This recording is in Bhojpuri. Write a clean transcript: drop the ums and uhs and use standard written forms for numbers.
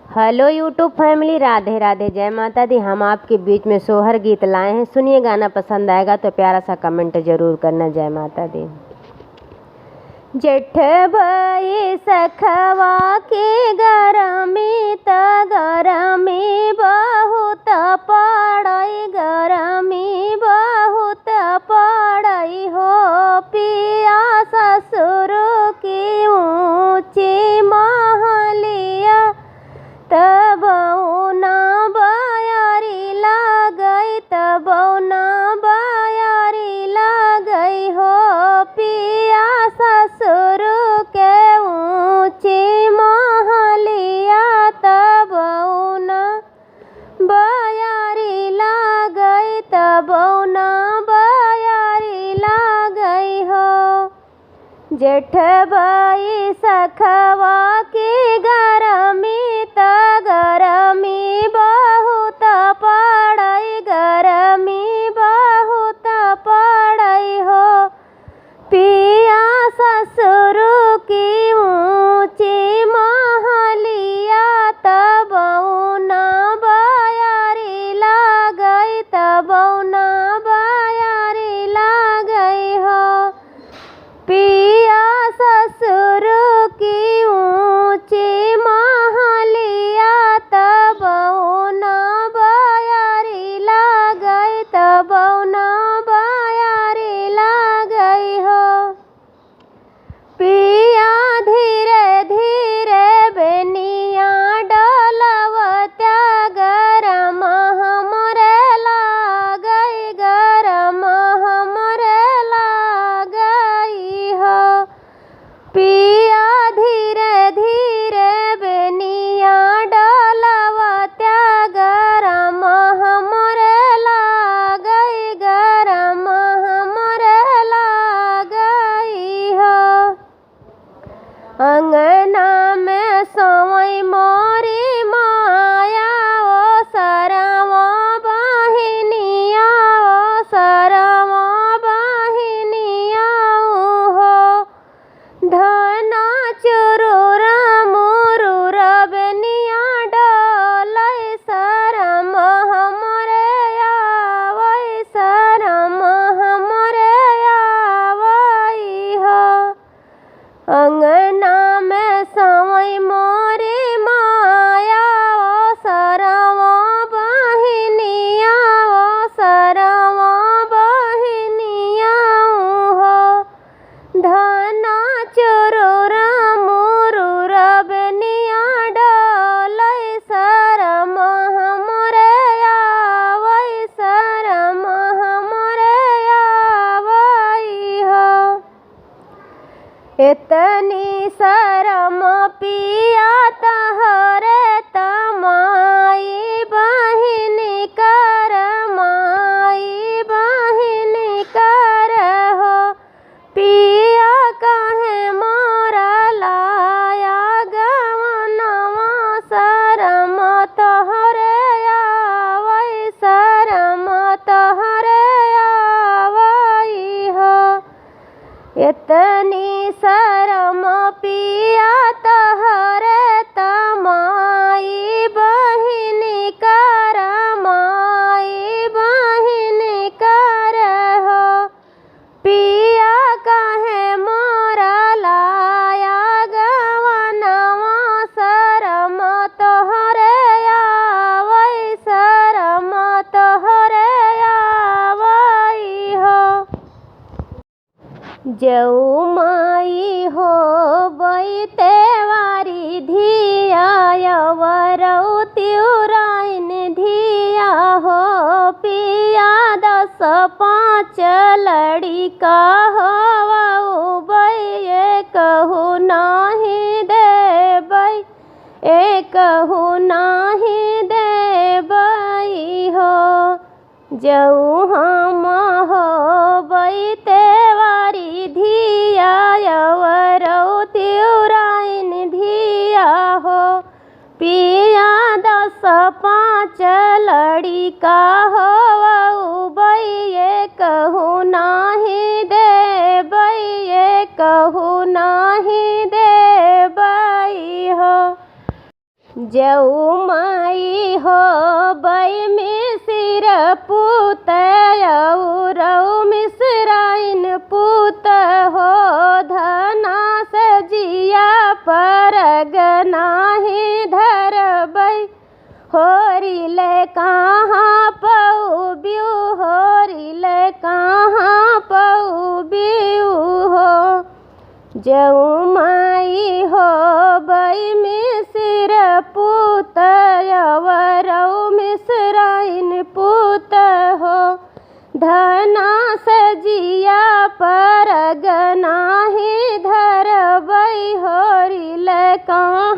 Hello YouTube family, Radhe Radhe, जय माता दी। हम आपके बीच में सोहर गीत लाए हैं। सुनिए, गाना पसंद आएगा तो प्यारा सा कमेंट जरूर करना। जय माता दी। जेठ भई सखवा के गरमी त गरमी बहुत पड़ई, गरमी बहुत पड़ई हो। पिया ससुर की ऊँची महलिया तब ना बयारी लागई, तब ना बयारी लागई हो। पिया ससुर के ऊँची महलिया तब ना बयारी लागई, तब ना बयारी लागई हो। जेठ भई सखवा की गरमी त गरमी बहुत पड़ई, गरमी बहुत पड़ई हो। पिया ससुर की ऊँची महलिया तब ना बयारी लागई, तब ना बयारी लागई हो। पिया ससुर की ऊँची महलिया तब ना बयारी लागई, तब ना बयारी लागई हो। पिया धीरे धीरे बेनिया डलवत्या गरम हमरे लागई, गरम हमरे लागई हो। पिया धीरे धीरे बेनिया डलवत्या गरम हमरे लागई, गरम हमरे लागई हो। अंगना में सोई मोरी माया, ओ सरवा बहिनिया, ओ सरवा बहिनिया हो। धना चुरुर मुरुर बेनिया डलई, शरम हमरे आवई, शरम हमरे आवई हो। अंगना में सोई मोरी माया, ओ सरवा बहिनिया, ओ सरवा बहिनिया हो। धना चुरुर मुरुर बेनिया डलई, शरम हमरे आवई, शरम हमरे आवई हो। इतनी शरम पिया तहरे तमाई बहिनी कर, माई बहिनी कर हो। पिया कहे मोरा लाया गवनवा, शरम तोहरे आवई, शरम तोहरे आवई हो। इतनी शरम पिया तहरे तमाई बहिनी कर, माई बहिनी कर हो। पिया कहे मोरा लाया गवनवा, शरम तोहरे आवई, शरम तोहरे आवई हो। जऊ माई हो बई तेवारी धिया, यवरऊ त्युराइन धिया हो। पिया 10-5 लड़िका हो बई, एकहु नाही देबई, एकहु नाही देबई हो। जऊ हम हो बई तेवारी धिया, यवरऊ त्युराइन धिया हो। पिया 10-5 लड़िका हो बई, एकहु नाही देबई, एकहु नाही देबई हो। जऊ माई हो बई मिसिर पूत रऊ मिसराइन पूत हो धना सजिया परग नाही धरबई होरिले कहाँ पउबियु होरिले कहाँ पउबियु हो जऊ माई हो बई मिसिर पूत रऊ मिसराइन पूत हो धना सजिया परग नाही धरबई होरिले कहाँ